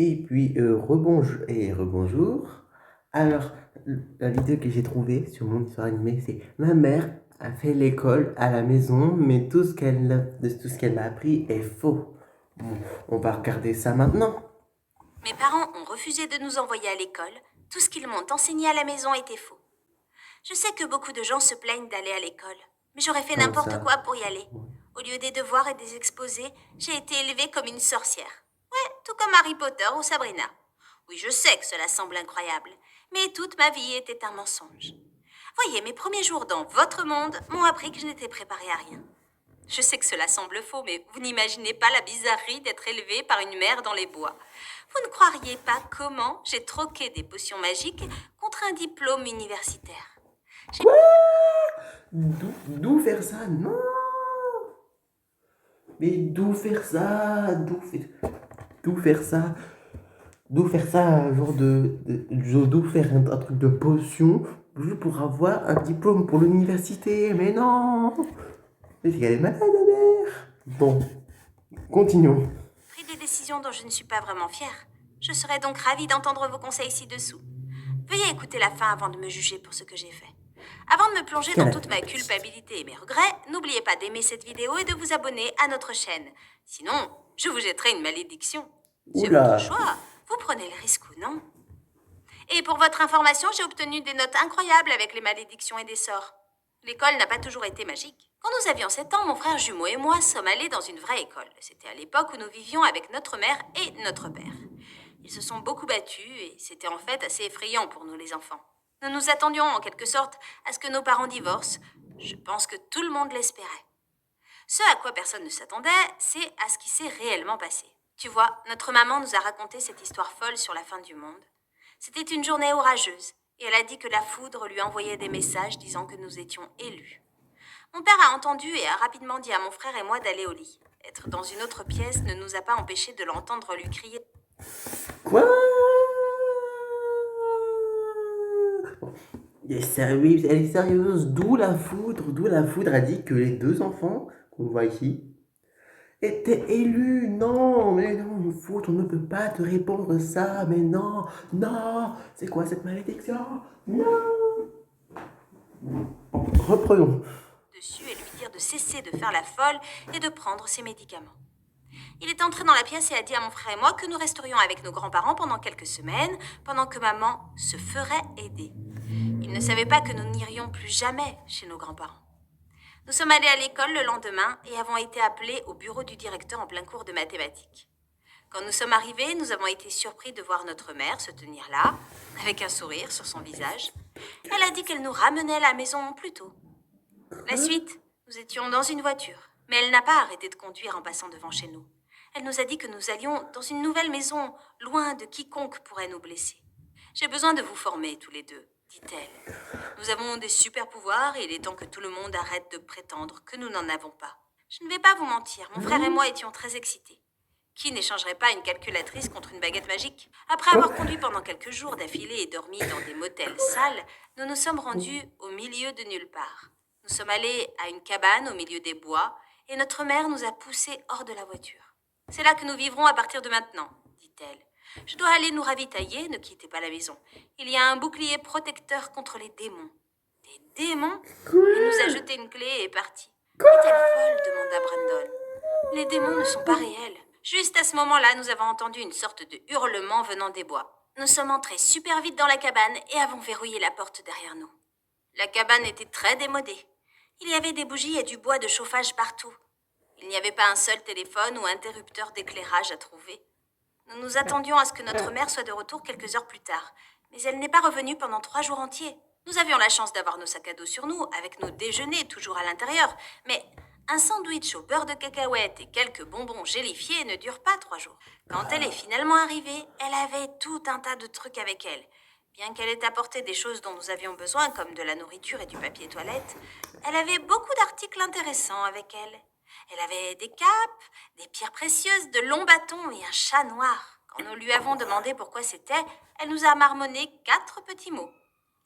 Et puis, rebonjour. Alors, la vidéo que j'ai trouvée sur mon histoire animée, c'est ma mère a fait l'école à la maison, mais tout ce qu'elle m'a appris est faux. Bon, on va regarder ça maintenant. Mes parents ont refusé de nous envoyer à l'école. Tout ce qu'ils m'ont enseigné à la maison était faux. Je sais que beaucoup de gens se plaignent d'aller à l'école, mais j'aurais fait Comme n'importe ça. quoi pour y aller. Au lieu des devoirs et des exposés, j'ai été élevée comme une sorcière. Ouais, tout comme Harry Potter ou Sabrina. Oui, je sais que cela semble incroyable, mais toute ma vie était un mensonge. Voyez, mes premiers jours dans votre monde m'ont appris que je n'étais préparée à rien. Je sais que cela semble faux, mais vous n'imaginez pas la bizarrerie d'être élevée par une mère dans les bois. Vous ne croiriez pas comment j'ai troqué des potions magiques contre un diplôme universitaire. Quoi? D'où faire ça? Non! Mais d'où faire ça? D'où faire ça? D'où faire ça, un genre d'où faire un truc de potion juste pour avoir un diplôme pour l'université? Mais non! Mais elle est malade, la mère! Bon, continuons. Pris des décisions dont je ne suis pas vraiment fière. Je serais donc ravie d'entendre vos conseils ci-dessous. Veuillez écouter la fin avant de me juger pour ce que j'ai fait. Avant de me plonger dans toute ma culpabilité et mes regrets, n'oubliez pas d'aimer cette vidéo et de vous abonner à notre chaîne. Sinon, je vous jetterai une malédiction. C'est votre Oula! choix. Vous prenez le risque ou non. Et pour votre information, j'ai obtenu des notes incroyables avec les malédictions et des sorts. L'école n'a pas toujours été magique. Quand nous avions 7 ans, mon frère jumeau et moi sommes allés dans une vraie école. C'était à l'époque où nous vivions avec notre mère et notre père. Ils se sont beaucoup battus et c'était en fait assez effrayant pour nous les enfants. Nous nous attendions en quelque sorte à ce que nos parents divorcent. Je pense que tout le monde l'espérait. Ce à quoi personne ne s'attendait, c'est à ce qui s'est réellement passé. Tu vois, notre maman nous a raconté cette histoire folle sur la fin du monde. C'était une journée orageuse, et elle a dit que la foudre lui envoyait des messages disant que nous étions élus. Mon père a entendu et a rapidement dit à mon frère et moi d'aller au lit. Être dans une autre pièce ne nous a pas empêchés de l'entendre lui crier. Quoi? Oui, elle est sérieuse. D'où la foudre? D'où la foudre a dit que les deux enfants qu'on voit ici étaient élus. Non, mais non, une foudre, on ne peut pas te répondre ça. Mais non, non. C'est quoi cette malédiction? Non. Reprenons. Dessus et lui dire de cesser de faire la folle et de prendre ses médicaments. Il est entré dans la pièce et a dit à mon frère et moi que nous resterions avec nos grands-parents pendant quelques semaines, pendant que maman se ferait aider. Il ne savait pas que nous n'irions plus jamais chez nos grands-parents. Nous sommes allés à l'école le lendemain et avons été appelés au bureau du directeur en plein cours de mathématiques. Quand nous sommes arrivés, nous avons été surpris de voir notre mère se tenir là, avec un sourire sur son visage. Elle a dit qu'elle nous ramenait à la maison plus tôt. La suite, nous étions dans une voiture, mais elle n'a pas arrêté de conduire en passant devant chez nous. Elle nous a dit que nous allions dans une nouvelle maison, loin de quiconque pourrait nous blesser. J'ai besoin de vous former tous les deux, dit-elle. Nous avons des super pouvoirs et il est temps que tout le monde arrête de prétendre que nous n'en avons pas. Je ne vais pas vous mentir, mon frère et moi étions très excités. Qui n'échangerait pas une calculatrice contre une baguette magique? Après avoir conduit pendant quelques jours d'affilée et dormi dans des motels sales, nous nous sommes rendus au milieu de nulle part. Nous sommes allés à une cabane au milieu des bois et notre mère nous a poussés hors de la voiture. C'est là que nous vivrons à partir de maintenant, dit-elle. Je dois aller nous ravitailler, ne quittez pas la maison. Il y a un bouclier protecteur contre les démons. Des démons? Elle nous a jeté une clé et est partie. Est-elle folle? Demanda Brandon. Les démons ne sont pas réels. Juste à ce moment-là, nous avons entendu une sorte de hurlement venant des bois. Nous sommes entrés super vite dans la cabane et avons verrouillé la porte derrière nous. La cabane était très démodée. Il y avait des bougies et du bois de chauffage partout. Il n'y avait pas un seul téléphone ou interrupteur d'éclairage à trouver. Nous nous attendions à ce que notre mère soit de retour quelques heures plus tard, mais elle n'est pas revenue pendant 3 jours entiers. Nous avions la chance d'avoir nos sacs à dos sur nous, avec nos déjeuners toujours à l'intérieur, mais un sandwich au beurre de cacahuète et quelques bonbons gélifiés ne dure pas 3 jours. Quand elle est finalement arrivée, elle avait tout un tas de trucs avec elle. Bien qu'elle ait apporté des choses dont nous avions besoin, comme de la nourriture et du papier toilette, elle avait beaucoup d'articles intéressants avec elle. Elle avait des capes, des pierres précieuses, de longs bâtons et un chat noir. Quand nous lui avons demandé pourquoi c'était, elle nous a marmonné 4 petits mots.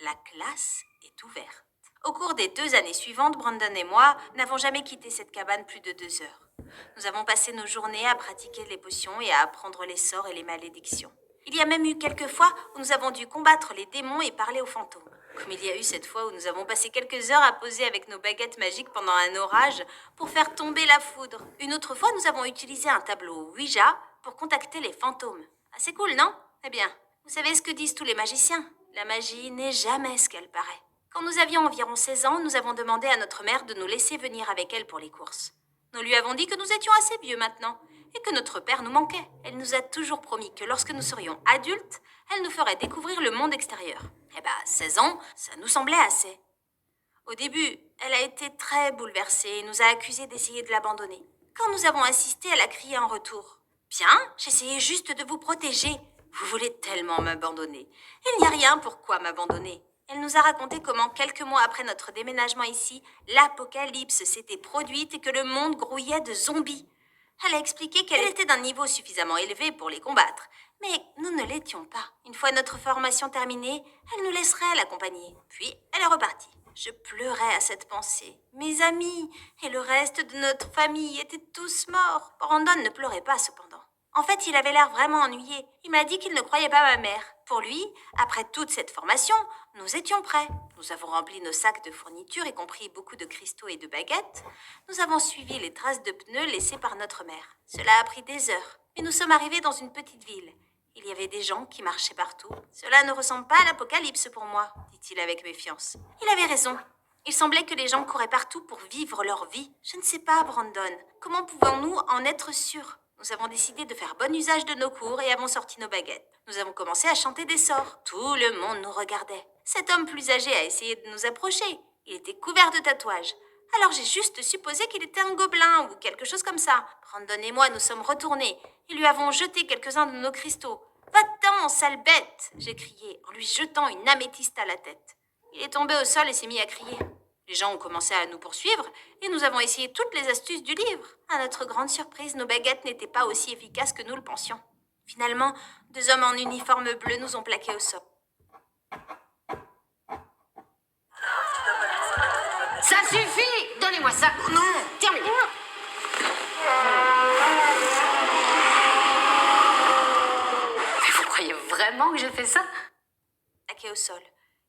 La classe est ouverte. Au cours des 2 années suivantes, Brandon et moi n'avons jamais quitté cette cabane plus de 2 heures. Nous avons passé nos journées à pratiquer les potions et à apprendre les sorts et les malédictions. Il y a même eu quelques fois où nous avons dû combattre les démons et parler aux fantômes. Comme il y a eu cette fois où nous avons passé quelques heures à poser avec nos baguettes magiques pendant un orage pour faire tomber la foudre. Une autre fois, nous avons utilisé un tableau Ouija pour contacter les fantômes. Assez cool, non? Eh bien, vous savez ce que disent tous les magiciens? La magie n'est jamais ce qu'elle paraît. Quand nous avions environ 16 ans, nous avons demandé à notre mère de nous laisser venir avec elle pour les courses. Nous lui avons dit que nous étions assez vieux maintenant et que notre père nous manquait. Elle nous a toujours promis que lorsque nous serions adultes, elle nous ferait découvrir le monde extérieur. 16 ans, ça nous semblait assez. Au début, elle a été très bouleversée et nous a accusés d'essayer de l'abandonner. Quand nous avons insisté, elle a crié en retour. Bien, j'essayais juste de vous protéger. Vous voulez tellement m'abandonner. Il n'y a rien pourquoi m'abandonner. Elle nous a raconté comment, quelques mois après notre déménagement ici, l'apocalypse s'était produite et que le monde grouillait de zombies. Elle a expliqué qu'elle était d'un niveau suffisamment élevé pour les combattre. Mais nous ne l'étions pas. Une fois notre formation terminée, elle nous laisserait l'accompagner. Puis, elle est repartie. Je pleurais à cette pensée. Mes amis et le reste de notre famille étaient tous morts. Brandon ne pleurait pas cependant. En fait, il avait l'air vraiment ennuyé. Il m'a dit qu'il ne croyait pas ma mère. Pour lui, après toute cette formation, nous étions prêts. Nous avons rempli nos sacs de fournitures, y compris beaucoup de cristaux et de baguettes. Nous avons suivi les traces de pneus laissées par notre mère. Cela a pris des heures. Mais nous sommes arrivés dans une petite ville. Il y avait des gens qui marchaient partout. Cela ne ressemble pas à l'apocalypse pour moi, dit-il avec méfiance. Il avait raison. Il semblait que les gens couraient partout pour vivre leur vie. Je ne sais pas, Brandon. Comment pouvons-nous en être sûrs? Nous avons décidé de faire bon usage de nos cours et avons sorti nos baguettes. Nous avons commencé à chanter des sorts. Tout le monde nous regardait. Cet homme plus âgé a essayé de nous approcher. Il était couvert de tatouages. Alors j'ai juste supposé qu'il était un gobelin ou quelque chose comme ça. Brandon et moi nous sommes retournés et lui avons jeté quelques-uns de nos cristaux. Va-t'en, sale bête! J'ai crié en lui jetant une améthyste à la tête. Il est tombé au sol et s'est mis à crier. Les gens ont commencé à nous poursuivre et nous avons essayé toutes les astuces du livre. À notre grande surprise, nos baguettes n'étaient pas aussi efficaces que nous le pensions. Finalement, 2 hommes en uniforme bleu nous ont plaqués au sol. Ça suffit! Donnez-moi ça! Non! Terminé! Mais vous croyez vraiment que j'ai fait ça? Plaqués au sol.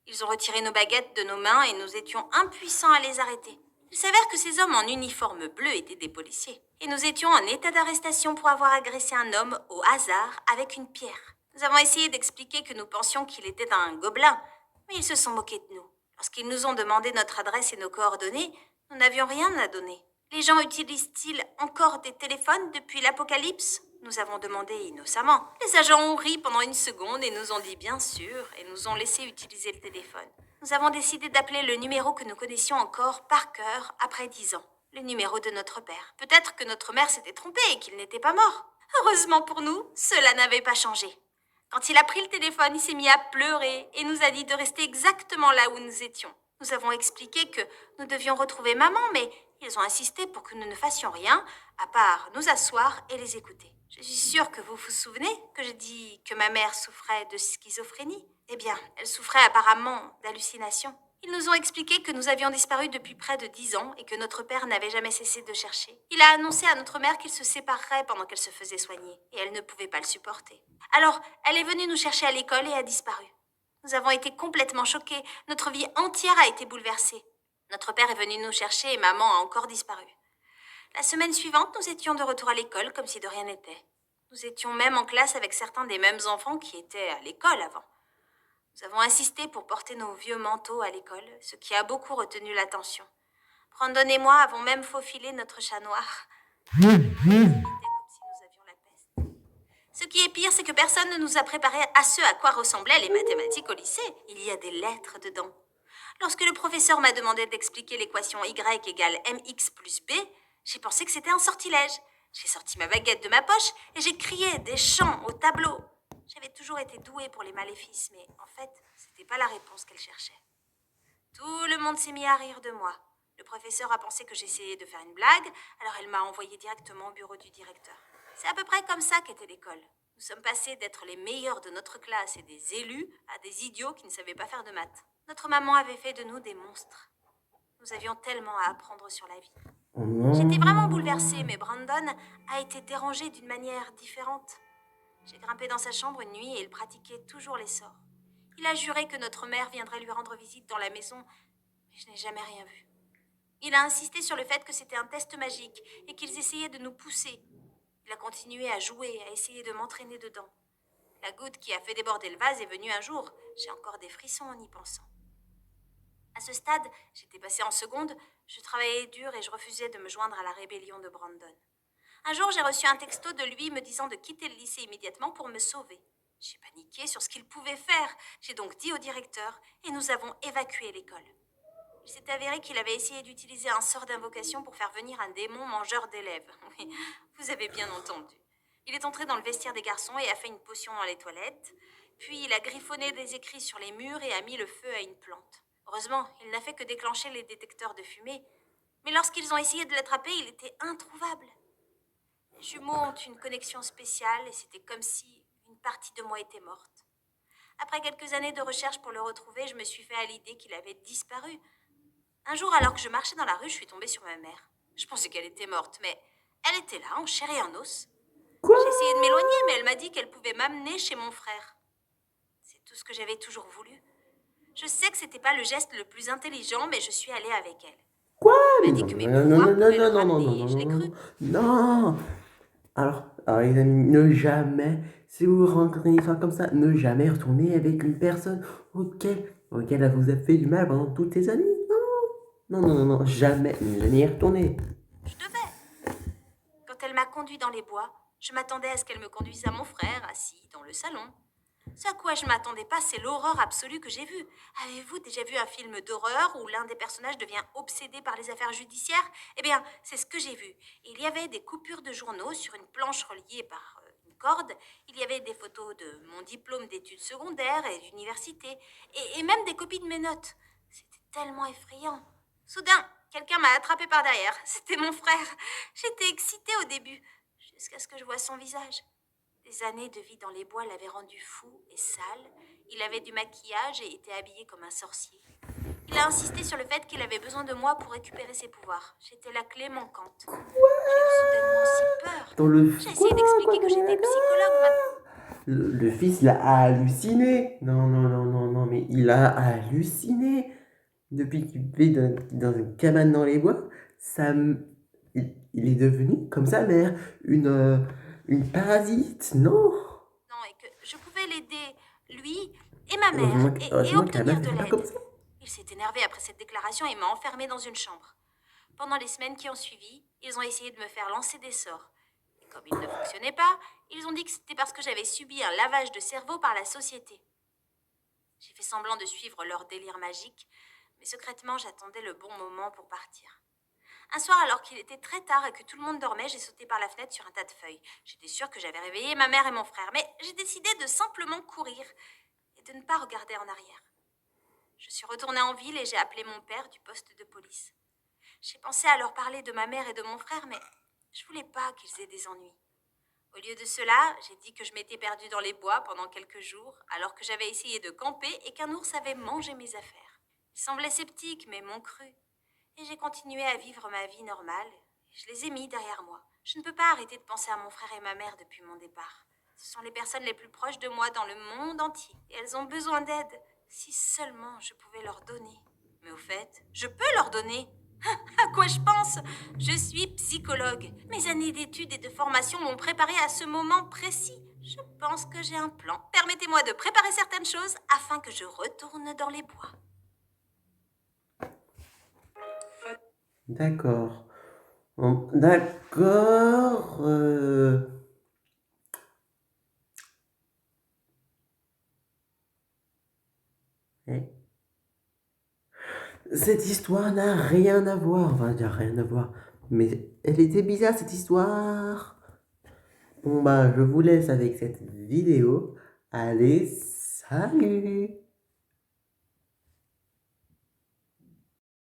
Ils ont retiré nos baguettes de nos mains et nous étions impuissants à les arrêter. Il s'avère que ces hommes en uniforme bleu étaient des policiers. Et nous étions en état d'arrestation pour avoir agressé un homme au hasard avec une pierre. Nous avons essayé d'expliquer que nous pensions qu'il était un gobelin, mais ils se sont moqués de nous. Lorsqu'ils nous ont demandé notre adresse et nos coordonnées, nous n'avions rien à donner. Les gens utilisent-ils encore des téléphones depuis l'apocalypse? Nous avons demandé innocemment. Les agents ont ri pendant une seconde et nous ont dit bien sûr et nous ont laissé utiliser le téléphone. Nous avons décidé d'appeler le numéro que nous connaissions encore par cœur après 10 ans. Le numéro de notre père. Peut-être que notre mère s'était trompée et qu'il n'était pas mort. Heureusement pour nous, cela n'avait pas changé. Quand il a pris le téléphone, il s'est mis à pleurer et nous a dit de rester exactement là où nous étions. Nous avons expliqué que nous devions retrouver maman, mais ils ont insisté pour que nous ne fassions rien, à part nous asseoir et les écouter. Je suis sûre que vous vous souvenez que j'ai dit que ma mère souffrait de schizophrénie. Eh bien, elle souffrait apparemment d'hallucinations. Ils nous ont expliqué que nous avions disparu depuis près de 10 ans et que notre père n'avait jamais cessé de chercher. Il a annoncé à notre mère qu'il se séparerait pendant qu'elle se faisait soigner, et elle ne pouvait pas le supporter. Alors, elle est venue nous chercher à l'école et a disparu. Nous avons été complètement choqués. Notre vie entière a été bouleversée. Notre père est venu nous chercher et maman a encore disparu. La semaine suivante, nous étions de retour à l'école comme si de rien n'était. Nous étions même en classe avec certains des mêmes enfants qui étaient à l'école avant. Nous avons insisté pour porter nos vieux manteaux à l'école, ce qui a beaucoup retenu l'attention. Brandon et moi avons même faufilé notre chat noir. C'était comme si nous avions la peste. Ce qui est pire, c'est que personne ne nous a préparés à ce à quoi ressemblaient les mathématiques au lycée. Il y a des lettres dedans. Lorsque le professeur m'a demandé d'expliquer l'équation y égale mx plus b, j'ai pensé que c'était un sortilège. J'ai sorti ma baguette de ma poche et j'ai crié des chants au tableau. J'avais toujours été douée pour les maléfices, mais en fait, c'était pas la réponse qu'elle cherchait. Tout le monde s'est mis à rire de moi. Le professeur a pensé que j'essayais de faire une blague, alors elle m'a envoyé directement au bureau du directeur. C'est à peu près comme ça qu'était l'école. Nous sommes passés d'être les meilleurs de notre classe et des élus à des idiots qui ne savaient pas faire de maths. Notre maman avait fait de nous des monstres. Nous avions tellement à apprendre sur la vie. Oh J'étais vraiment non. bouleversée, mais Brandon a été dérangé d'une manière différente. J'ai grimpé dans sa chambre une nuit et il pratiquait toujours les sorts. Il a juré que notre mère viendrait lui rendre visite dans la maison, mais je n'ai jamais rien vu. Il a insisté sur le fait que c'était un test magique et qu'ils essayaient de nous pousser. Il a continué à jouer, à essayer de m'entraîner dedans. La goutte qui a fait déborder le vase est venue un jour. J'ai encore des frissons en y pensant. À ce stade, j'étais passée en seconde, je travaillais dur et je refusais de me joindre à la rébellion de Brandon. Un jour, j'ai reçu un texto de lui me disant de quitter le lycée immédiatement pour me sauver. J'ai paniqué sur ce qu'il pouvait faire. J'ai donc dit au directeur et nous avons évacué l'école. Il s'est avéré qu'il avait essayé d'utiliser un sort d'invocation pour faire venir un démon mangeur d'élèves. Oui, vous avez bien entendu. Il est entré dans le vestiaire des garçons et a fait une potion dans les toilettes. Puis il a griffonné des écrits sur les murs et a mis le feu à une plante. Heureusement, il n'a fait que déclencher les détecteurs de fumée. Mais lorsqu'ils ont essayé de l'attraper, il était introuvable. Les jumeaux ont une connexion spéciale et c'était comme si une partie de moi était morte. Après quelques années de recherche pour le retrouver, je me suis fait à l'idée qu'il avait disparu. Un jour, alors que je marchais dans la rue, je suis tombée sur ma mère. Je pensais qu'elle était morte, mais elle était là, en chair et en os. Quoi? J'ai essayé de m'éloigner, mais elle m'a dit qu'elle pouvait m'amener chez mon frère. C'est tout ce que j'avais toujours voulu. Je sais que c'était pas le geste le plus intelligent, mais je suis allée avec elle. Quoi? Elle m'a Mais dit non, que non, mes non, pouvoirs non, non, pouvaient le non, non, non, non, ramener, non, et je non, l'ai non, cru. non, non. Alors, les amis, ne jamais, si vous rencontrez une histoire comme ça, ne jamais retourner avec une personne auquel elle vous a fait du mal pendant toutes ces années. Non, non, non, non, non, jamais, jamais y retourner. Je devais. Quand elle m'a conduit dans les bois, je m'attendais à ce qu'elle me conduise à mon frère, assis dans le salon. Ce à quoi je m'attendais pas, c'est l'horreur absolue que j'ai vue. Avez-vous déjà vu un film d'horreur où l'un des personnages devient obsédé par les affaires judiciaires? Eh bien, c'est ce que j'ai vu. Il y avait des coupures de journaux sur une planche reliée par une corde. Il y avait des photos de mon diplôme d'études secondaires et d'université. Et même des copies de mes notes. C'était tellement effrayant. Soudain, quelqu'un m'a attrapé par derrière. C'était mon frère. J'étais excitée au début, jusqu'à ce que je voie son visage. Des années de vie dans les bois l'avaient rendu fou et sale. Il avait du maquillage et était habillé comme un sorcier. Il a insisté sur le fait qu'il avait besoin de moi pour récupérer ses pouvoirs. J'étais la clé manquante. J'ai eu soudainement si peur. Dans le... J'ai Quoi? essayé d'expliquer que j'étais psychologue maintenant. Le fils, il a halluciné. Non, non, non, non, non, mais il a halluciné. Depuis qu'il vit dans une cabane dans les bois, ça, il est devenu comme sa mère, une parasite, non? Non, et que je pouvais l'aider, lui et ma mère, Heureusement, et heureusement que la obtenir meuf de fait pas comme l'aide. ça. Il s'est énervé après cette déclaration et m'a enfermée dans une chambre. Pendant les semaines qui ont suivi, ils ont essayé de me faire lancer des sorts. Et comme ils ne fonctionnaient pas, ils ont dit que c'était parce que j'avais subi un lavage de cerveau par la société. J'ai fait semblant de suivre leur délire magique, mais secrètement j'attendais le bon moment pour partir. Un soir, alors qu'il était très tard et que tout le monde dormait, j'ai sauté par la fenêtre sur un tas de feuilles. J'étais sûre que j'avais réveillé ma mère et mon frère, mais j'ai décidé de simplement courir et de ne pas regarder en arrière. Je suis retournée en ville et j'ai appelé mon père du poste de police. J'ai pensé à leur parler de ma mère et de mon frère, mais je voulais pas qu'ils aient des ennuis. Au lieu de cela, j'ai dit que je m'étais perdue dans les bois pendant quelques jours, alors que j'avais essayé de camper et qu'un ours avait mangé mes affaires. Ils semblaient sceptiques, mais m'ont cru. Et j'ai continué à vivre ma vie normale. Et je les ai mis derrière moi. Je ne peux pas arrêter de penser à mon frère et ma mère depuis mon départ. Ce sont les personnes les plus proches de moi dans le monde entier. Et elles ont besoin d'aide. Si seulement je pouvais leur donner. Mais au fait, je peux leur donner. À quoi je pense? Je suis psychologue. Mes années d'études et de formation m'ont préparé à ce moment précis. Je pense que j'ai un plan. Permettez-moi de préparer certaines choses afin que je retourne dans les bois. D'accord. D'accord. Eh. Cette histoire n'a rien à voir. Enfin, il n'y a rien à voir. Mais elle était bizarre, cette histoire. Bon, bah, je vous laisse avec cette vidéo. Allez, salut!